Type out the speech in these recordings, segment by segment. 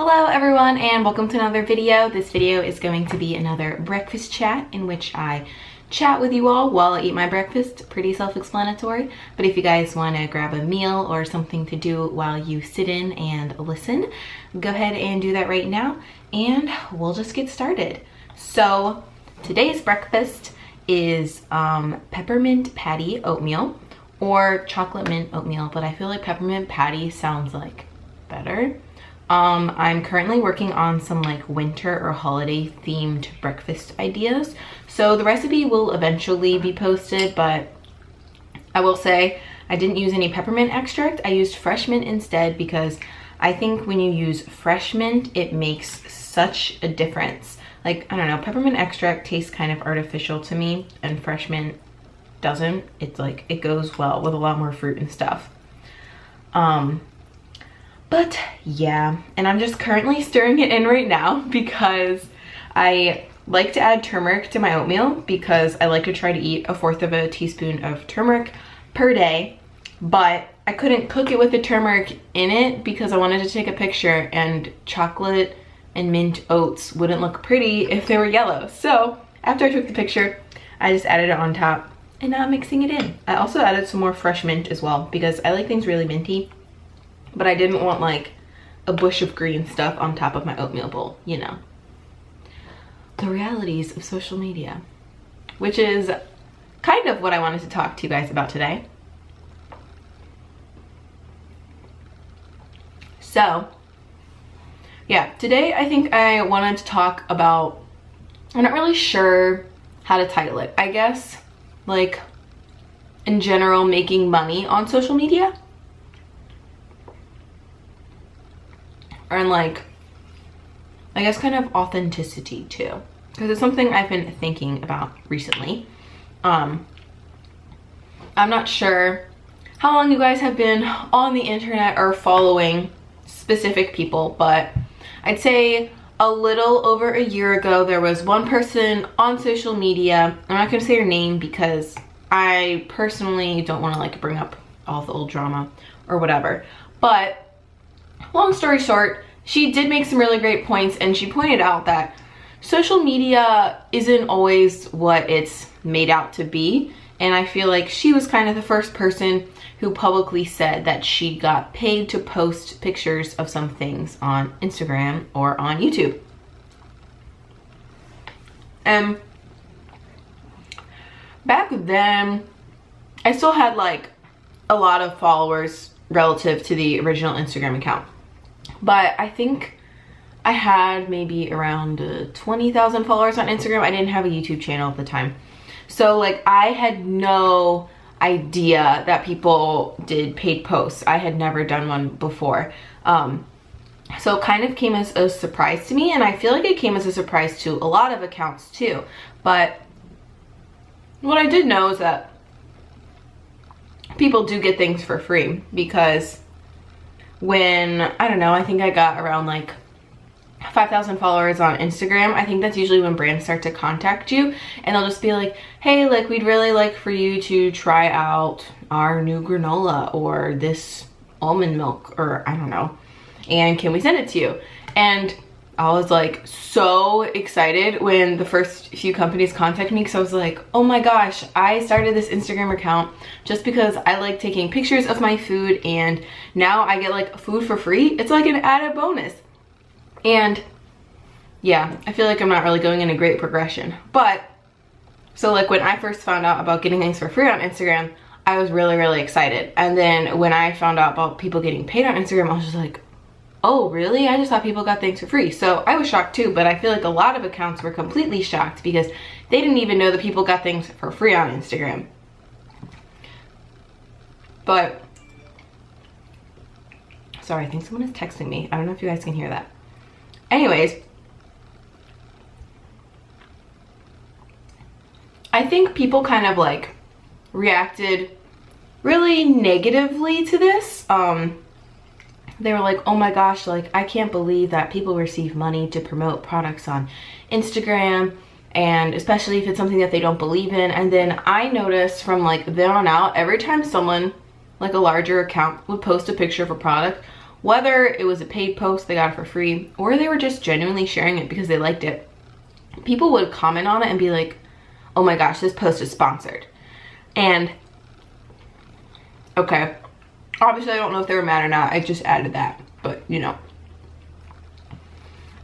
Hello everyone and welcome to another video. This video is going to be another breakfast chat in which I chat with you all while I eat my breakfast. Pretty self-explanatory, but if you guys want to grab a meal or something to do while you sit in and listen, go ahead and do that right now and we'll just get started. So today's breakfast is peppermint patty oatmeal or chocolate mint oatmeal, but I feel like peppermint patty sounds like better. I'm currently working on some like winter or holiday themed breakfast ideas. So the recipe will eventually be posted, but I will say I didn't use any peppermint extract. I used fresh mint instead because I think when you use fresh mint, it makes such a difference. Like, I don't know, peppermint extract tastes kind of artificial to me and fresh mint doesn't. It's like, it goes well with a lot more fruit and stuff. But yeah, and I'm just currently stirring it in right now because I like to add turmeric to my oatmeal because I like to try to eat 1/4 of a teaspoon of turmeric per day, but I couldn't cook it with the turmeric in it because I wanted to take a picture and chocolate and mint oats wouldn't look pretty if they were yellow. So after I took the picture, I just added it on top and now I'm mixing it in. I also added some more fresh mint as well because I like things really minty. But I didn't want like a bush of green stuff on top of my oatmeal bowl, you know. The realities of social media, which is kind of what I wanted to talk to you guys about today. So, yeah, today I think I wanted to talk about, I'm not really sure how to title it. I guess, like, in general, making money on social media. And like, I guess kind of authenticity too, because it's something I've been thinking about recently. I'm not sure how long you guys have been on the internet or following specific people, but I'd say a little over a year ago there was one person on social media. I'm not gonna say her name because I personally don't want to like bring up all the old drama or whatever, but long story short, she did make some really great points and she pointed out that social media isn't always what it's made out to be. And I feel like she was kind of the first person who publicly said that she got paid to post pictures of some things on Instagram or on YouTube. And back then, I still had like a lot of followers relative to the original Instagram account. But I think I had maybe around 20,000 followers on Instagram. I didn't have a YouTube channel at the time. So like I had no idea that people did paid posts. I had never done one before. So it kind of came as a surprise to me, and I feel like it came as a surprise to a lot of accounts too. But what I did know is that people do get things for free because when, I don't know, I think I got around like 5,000 followers on Instagram. I think that's usually when brands start to contact you and they'll just be like, hey, like we'd really like for you to try out our new granola or this almond milk or I don't know, and can we send it to you? And I was like so excited when the first few companies contacted me because I was like, oh my gosh, I started this Instagram account just because I like taking pictures of my food and now I get like food for free. It's like an added bonus. And yeah, I feel like I'm not really going in a great progression. But so like when I first found out about getting things for free on Instagram, I was really, really excited. And then when I found out about people getting paid on Instagram, I was just like, oh really? I just thought people got things for free. So I was shocked too, but I feel like a lot of accounts were completely shocked because they didn't even know that people got things for free on Instagram. But sorry, I think someone is texting me. I don't know if you guys can hear that. Anyways, I think people kind of like reacted really negatively to this. They were like, oh my gosh, like I can't believe that people receive money to promote products on Instagram, and especially if it's something that they don't believe in. And then I noticed from like then on out, every time someone like a larger account would post a picture of a product, Whether it was a paid post, they got it for free, or they were just genuinely sharing it because they liked it, people would comment on it and be like, oh my gosh, this post is sponsored. And okay, obviously I don't know if they were mad or not, I just added that, but you know.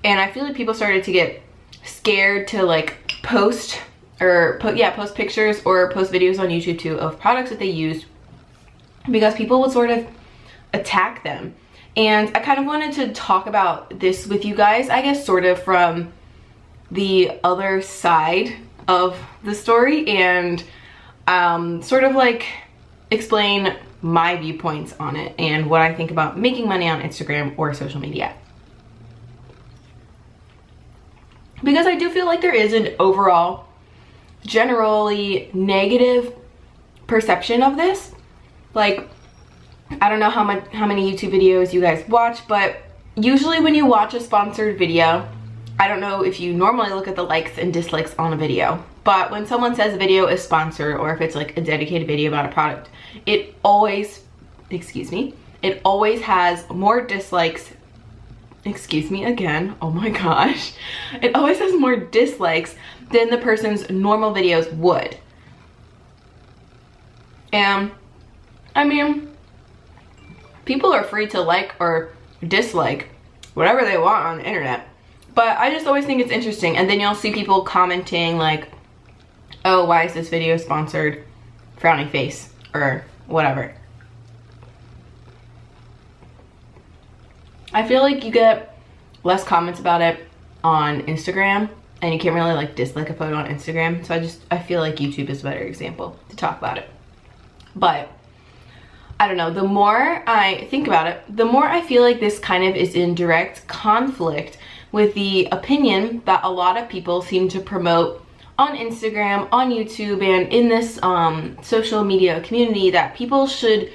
And I feel like people started to get scared to like post pictures or post videos on YouTube too of products that they used, because people would sort of attack them. And I kind of wanted to talk about this with you guys, I guess sort of from the other side of the story, and sort of like explain my viewpoints on it and what I think about making money on Instagram or social media. Because I do feel like there is an overall generally negative perception of this. Like, I don't know how many YouTube videos you guys watch, but usually when you watch a sponsored video, I don't know if you normally look at the likes and dislikes on a video, but when someone says a video is sponsored, or if it's like a dedicated video about a product, it always has more dislikes. Excuse me again, oh my gosh. It always has more dislikes than the person's normal videos would. And I mean, people are free to like or dislike whatever they want on the internet, but I just always think it's interesting. And then you'll see people commenting like, oh, why is this video sponsored? Frowny face or whatever. I feel like you get less comments about it on Instagram, and you can't really like dislike a photo on Instagram. So I feel like YouTube is a better example to talk about it. But I don't know, the more I think about it, the more I feel like this kind of is in direct conflict with the opinion that a lot of people seem to promote on Instagram, on YouTube, and in this social media community, that people should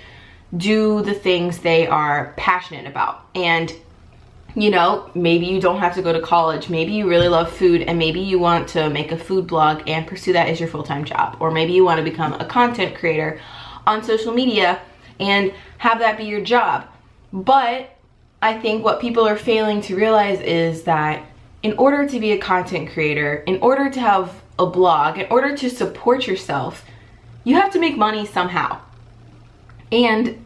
do the things they are passionate about. And you know, maybe you don't have to go to college, maybe you really love food, and maybe you want to make a food blog and pursue that as your full-time job, or maybe you want to become a content creator on social media and have that be your job. But I think what people are failing to realize is that in order to be a content creator, in order to have a blog, in order to support yourself, you have to make money somehow. And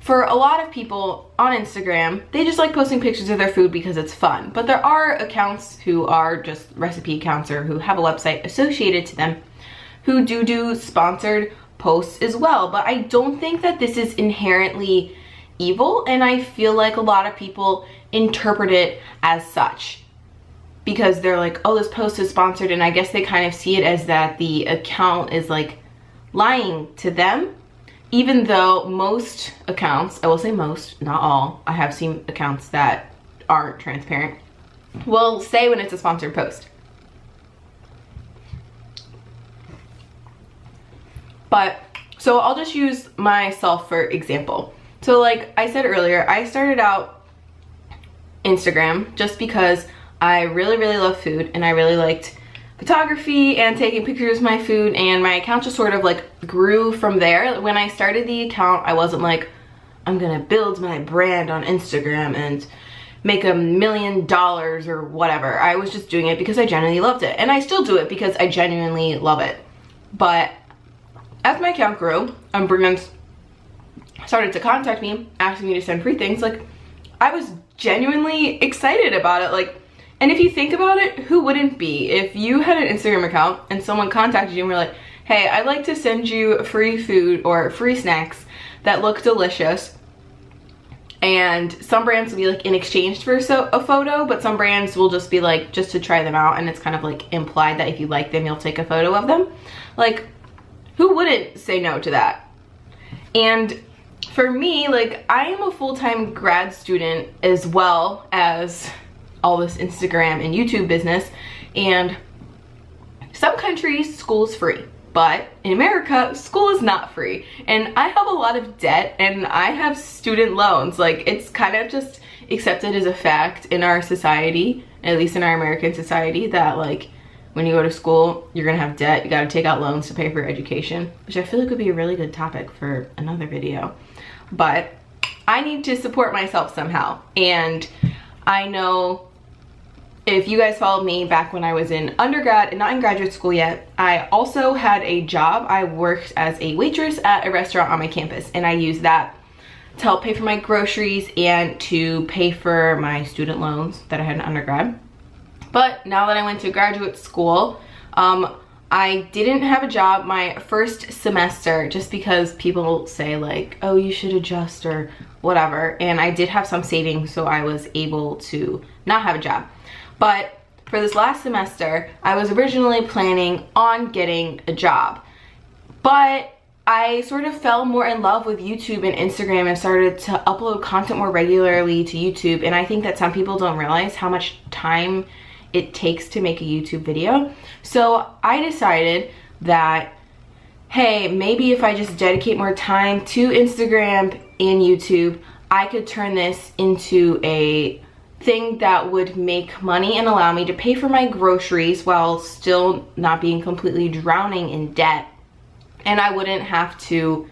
for a lot of people on Instagram, they just like posting pictures of their food because it's fun. But there are accounts who are just recipe accounts or who have a website associated to them who do sponsored posts as well. But I don't think that this is inherently evil, and I feel like a lot of people interpret it as such because they're like, oh, this post is sponsored, and I guess they kind of see it as that the account is like lying to them. Even though most accounts, I will say most, not all, I have seen accounts that aren't transparent, will say when it's a sponsored post. But, so I'll just use myself for example. So like I said earlier, I started out Instagram just because I really love food, and I really liked photography and taking pictures of my food, and my account just sort of like grew from there. When I started the account, I wasn't like, I'm gonna build my brand on Instagram and make $1 million or whatever. I was just doing it because I genuinely loved it, and I still do it because I genuinely love it. But as my account grew and brands started to contact me asking me to send free things, like I was genuinely excited about it. Like, and if you think about it, who wouldn't be? If you had an Instagram account and someone contacted you and were like, hey, I'd like to send you free food or free snacks that look delicious. And some brands will be like in exchange for a photo, but some brands will just be like, just to try them out. And it's kind of like implied that if you like them, you'll take a photo of them. Like, who wouldn't say no to that? And for me, like, I am a full-time grad student as well as all this Instagram and YouTube business, and some countries school is free, but in America school is not free, and I have a lot of debt and I have student loans. Like, it's kind of just accepted as a fact in our society, at least in our American society, that like when you go to school you're gonna have debt, you gotta take out loans to pay for your education, which I feel like would be a really good topic for another video. But I need to support myself somehow. And I know if you guys followed me back when I was in undergrad and not in graduate school yet, I also had a job. I worked as a waitress at a restaurant on my campus, and I used that to help pay for my groceries and to pay for my student loans that I had in undergrad. But now that I went to graduate school, I didn't have a job my first semester just because people say like, oh, you should adjust or whatever. And I did have some savings, so I was able to not have a job. But for this last semester, I was originally planning on getting a job. But I sort of fell more in love with YouTube and Instagram and started to upload content more regularly to YouTube. And I think that some people don't realize how much time it takes to make a YouTube video. So I decided that, hey, maybe if I just dedicate more time to Instagram and YouTube, I could turn this into a thing that would make money and allow me to pay for my groceries while still not being completely drowning in debt. And I wouldn't have to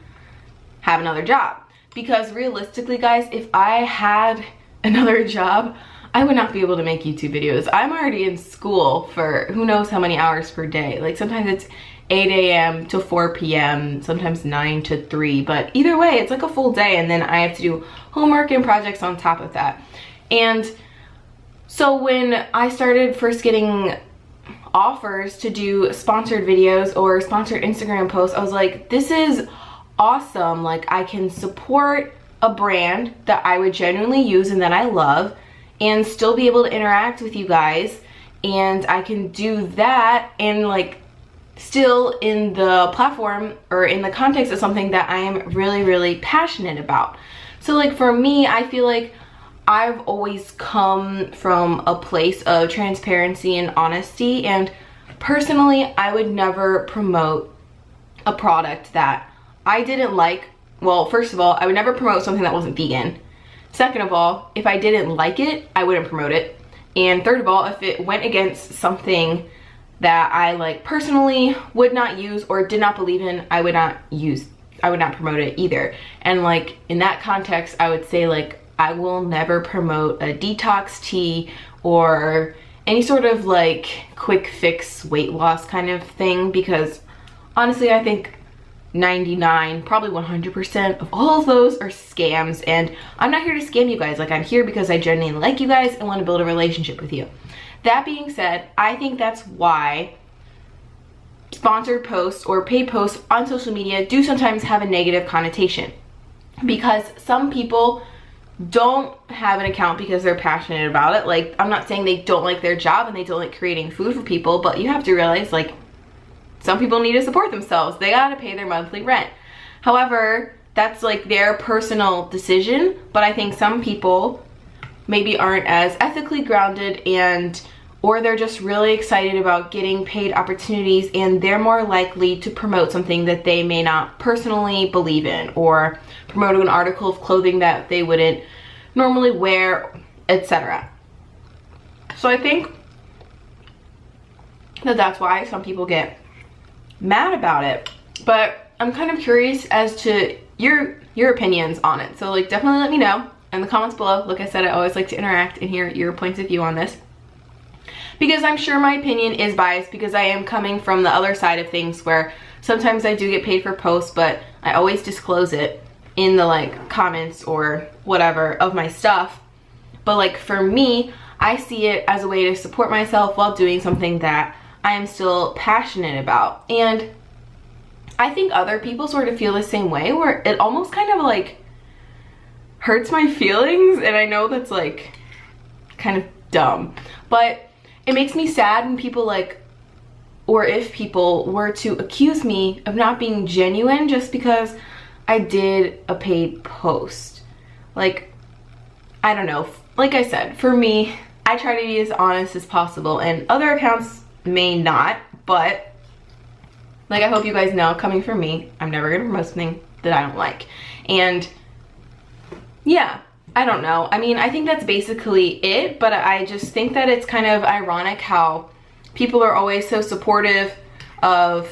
have another job. Because realistically, guys, if I had another job, I would not be able to make YouTube videos. I'm already in school for who knows how many hours per day. Like sometimes it's 8 a.m. to 4 p.m., sometimes 9 to 3. But either way, it's like a full day, and then I have to do homework and projects on top of that. And so when I started first getting offers to do sponsored videos or sponsored Instagram posts, I was like, this is awesome. Like I can support a brand that I would genuinely use and that I love and still be able to interact with you guys. And I can do that and like still in the platform or in the context of something that I am really, really passionate about. So like for me, I feel like I've always come from a place of transparency and honesty, and personally, I would never promote a product that I didn't like. Well, first of all, I would never promote something that wasn't vegan. Second of all, if I didn't like it, I wouldn't promote it. And third of all, if it went against something that I like personally would not use or did not believe in, I would not promote it either. And like in that context, I would say like I will never promote a detox tea or any sort of like quick fix weight loss kind of thing, because honestly I think 99, probably 100% of all of those are scams, and I'm not here to scam you guys. Like I'm here because I genuinely like you guys and want to build a relationship with you. That being said, I think that's why sponsored posts or paid posts on social media do sometimes have a negative connotation, because some people don't have an account because they're passionate about it. Like I'm not saying they don't like their job and they don't like creating food for people, but you have to realize like some people need to support themselves. They gotta pay their monthly rent. However, that's like their personal decision, but I think some people maybe aren't as ethically grounded, and or they're just really excited about getting paid opportunities, and they're more likely to promote something that they may not personally believe in, or promote an article of clothing that they wouldn't normally wear, etc. So I think that that's why some people get mad about it. But I'm kind of curious as to your opinions on it. So like definitely let me know in the comments below. Like I said, I always like to interact and hear your points of view on this, because I'm sure my opinion is biased because I am coming from the other side of things where sometimes I do get paid for posts, but I always disclose it in the like comments or whatever of my stuff. But like for me, I see it as a way to support myself while doing something that I am still passionate about. And I think other people sort of feel the same way, where it almost kind of like hurts my feelings, and I know that's like kind of dumb, but it makes me sad when people like, or if people were to accuse me of not being genuine just because I did a paid post. Like, I don't know. Like I said, for me, I try to be as honest as possible, and other accounts may not, but like I hope you guys know, coming from me, I'm never gonna promote something that I don't like. And yeah, I don't know. I mean, I think that's basically it, but I just think that it's kind of ironic how people are always so supportive of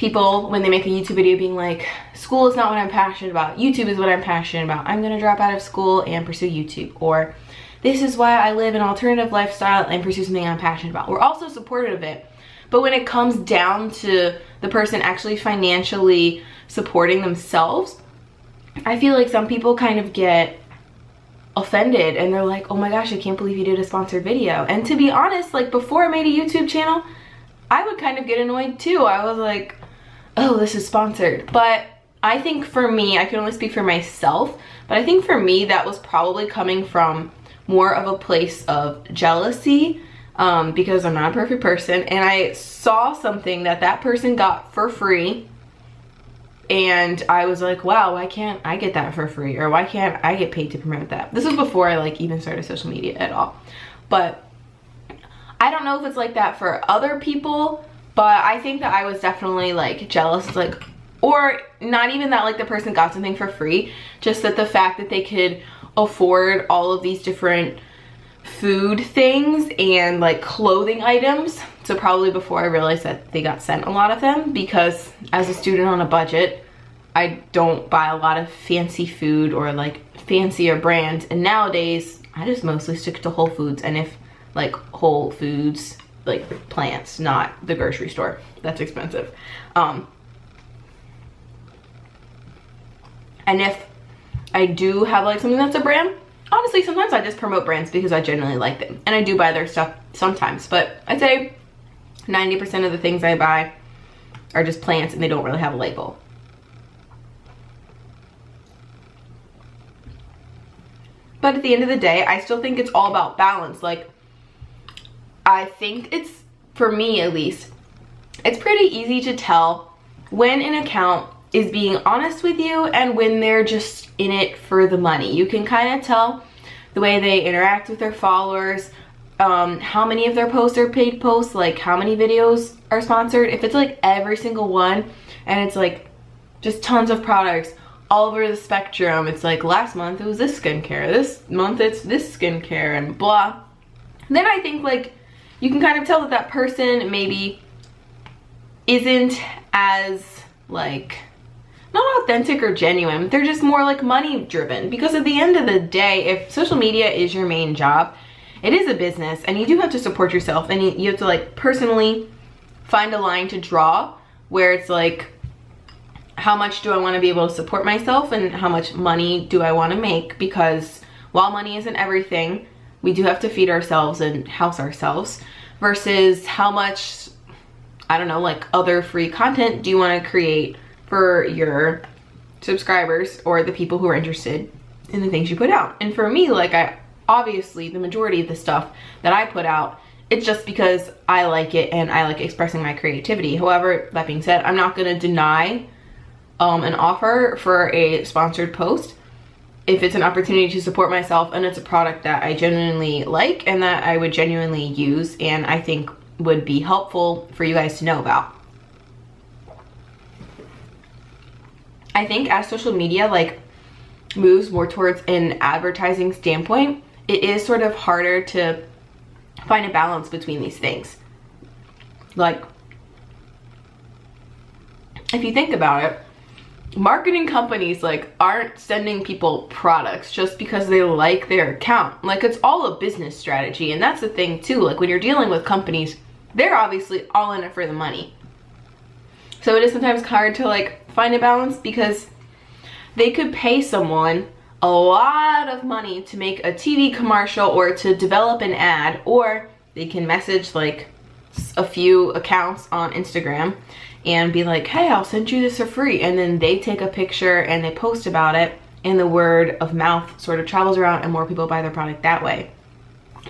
people when they make a YouTube video being like, school is not what I'm passionate about, YouTube is what I'm passionate about, I'm gonna drop out of school and pursue YouTube, or this is why I live an alternative lifestyle and pursue something I'm passionate about. We're also supportive of it, but when it comes down to the person actually financially supporting themselves, I feel like some people kind of get offended and they're like, oh my gosh, I can't believe you did a sponsored video. And to be honest, like before I made a YouTube channel, I would kind of get annoyed too. I was like, oh, this is sponsored. But I think for me, I can only speak for myself, but I think for me that was probably coming from more of a place of jealousy, because I'm not a perfect person and I saw something that that person got for free and I was like, wow, why can't I get that for free, or why can't I get paid to promote that? This was before I like even started social media at all. But I don't know if it's like that for other people, but I think that I was definitely like jealous, like, or not even that like the person got something for free, just that the fact that they could afford all of these different food things and like clothing items. So probably before I realized that they got sent a lot of them, because as a student on a budget, I don't buy a lot of fancy food or like fancier brands. And nowadays I just mostly stick to Whole Foods, and if like Whole Foods, like plants, not the grocery store. That's expensive. And if I do have like something that's a brand, honestly sometimes I just promote brands because I genuinely like them, and I do buy their stuff sometimes, but I'd say 90% of the things I buy are just plants and they don't really have a label. But at the end of the day, I still think it's all about balance. Like, I think it's, for me at least, it's pretty easy to tell when an account is being honest with you and when they're just in it for the money. You can kind of tell the way they interact with their followers, how many of their posts are paid posts, like how many videos are sponsored. If it's like every single one and it's like just tons of products all over the spectrum, it's like last month it was this skincare, this month it's this skincare and blah, then I think like you can kind of tell that that person maybe isn't as like, not authentic or genuine. They're just more like money driven, because at the end of the day, if social media is your main job, it is a business and you do have to support yourself, and you have to like personally find a line to draw where it's like, how much do I want to be able to support myself and how much money do I want to make? Because while money isn't everything, we do have to feed ourselves and house ourselves, versus how much, I don't know, like other free content do you want to create for your subscribers or the people who are interested in the things you put out. And for me, like, I obviously the majority of the stuff that I put out, it's just because I like it and I like expressing my creativity. However, that being said, I'm not going to deny an offer for a sponsored post if it's an opportunity to support myself and it's a product that I genuinely like and that I would genuinely use and I think would be helpful for you guys to know about. I think as social media like moves more towards an advertising standpoint, it is sort of harder to find a balance between these things. Like, if you think about it, marketing companies like aren't sending people products just because they like their account. Like, it's all a business strategy, and that's the thing too. Like, when you're dealing with companies, they're obviously all in it for the money. So it is sometimes hard to like find a balance, because they could pay someone a lot of money to make a TV commercial or to develop an ad, or they can message like a few accounts on Instagram and be like, hey, I'll send you this for free, and then they take a picture and they post about it, and the word of mouth sort of travels around and more people buy their product that way.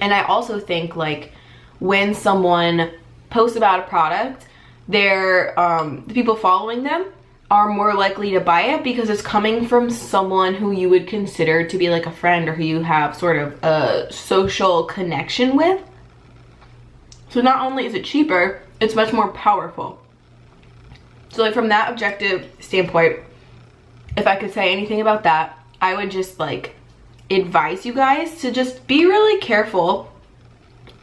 And I also think like when someone posts about a product, the people following them are more likely to buy it because it's coming from someone who you would consider to be like a friend or who you have sort of a social connection with. So not only is it cheaper, it's much more powerful. So like from that objective standpoint, if I could say anything about that, I would just like advise you guys to just be really careful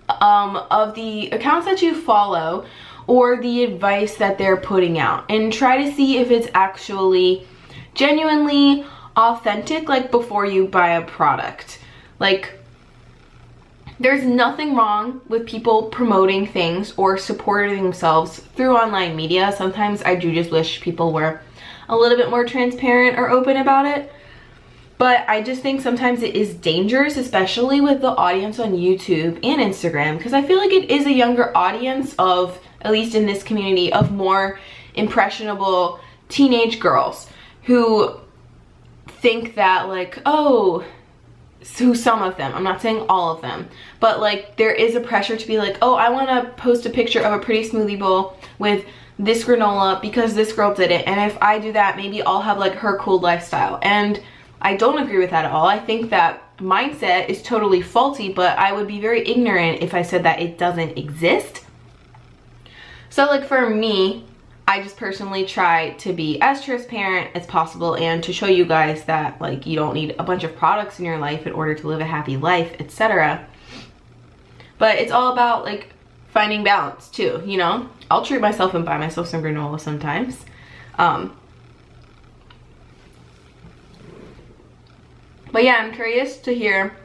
of the accounts that you follow or the advice that they're putting out, and try to see if it's actually genuinely authentic, like before you buy a product. Like, there's nothing wrong with people promoting things or supporting themselves through online media. Sometimes I do just wish people were a little bit more transparent or open about it. But I just think sometimes it is dangerous, especially with the audience on YouTube and Instagram, because I feel like it is a younger audience of, at least in this community, of more impressionable teenage girls who think that like, oh, so some of them, I'm not saying all of them, but like there is a pressure to be like, oh, I want to post a picture of a pretty smoothie bowl with this granola because this girl did it, and if I do that, maybe I'll have like her cool lifestyle. And I don't agree with that at all. I think that mindset is totally faulty, but I would be very ignorant if I said that it doesn't exist. So like for me, I just personally try to be as transparent as possible and to show you guys that like you don't need a bunch of products in your life in order to live a happy life, etc. But it's all about like finding balance too, you know? I'll treat myself and buy myself some granola sometimes. But yeah, I'm curious to hear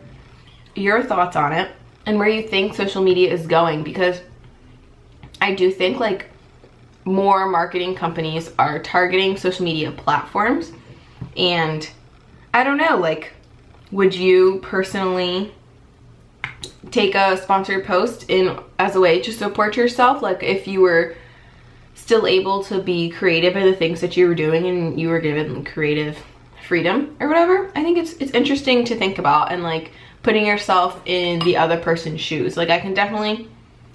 your thoughts on it and where you think social media is going, because I do think like more marketing companies are targeting social media platforms, and I don't know, like, would you personally take a sponsored post in as a way to support yourself? Like if you were still able to be creative in the things that you were doing and you were given creative freedom or whatever. I think it's interesting to think about, and like putting yourself in the other person's shoes. Like I can definitely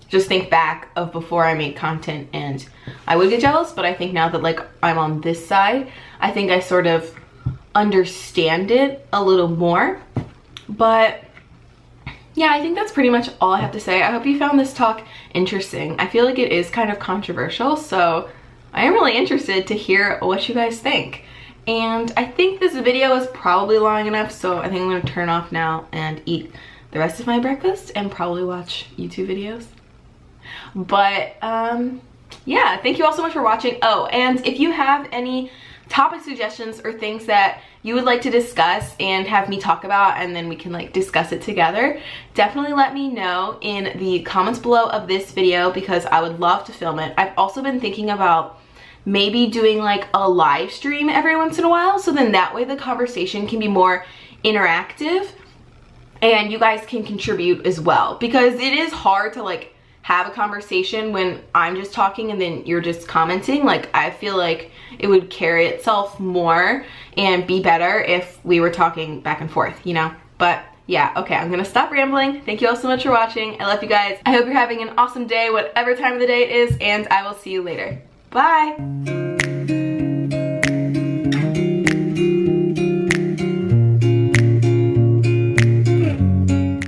just think back of before I made content and I would get jealous, but I think now that like I'm on this side, I think I sort of understand it a little more. But yeah, I think that's pretty much all I have to say. I hope you found this talk interesting. I feel like it is kind of controversial, so I am really interested to hear what you guys think. And I think this video is probably long enough, so I think I'm gonna turn off now and eat the rest of my breakfast and probably watch YouTube videos. But yeah, thank you all so much for watching. Oh, and if you have any topic suggestions or things that you would like to discuss and have me talk about, and then we can like discuss it together, definitely let me know in the comments below of this video, because I would love to film it. I've also been thinking about maybe doing like a live stream every once in a while, so then that way the conversation can be more interactive and you guys can contribute as well, because it is hard to like have a conversation when I'm just talking and then you're just commenting. Like I feel like it would carry itself more and be better if we were talking back and forth, you know? But yeah, okay, I'm gonna stop rambling. Thank you all so much for watching. I love you guys. I hope you're having an awesome day, whatever time of the day it is, and I will see you later. Bye.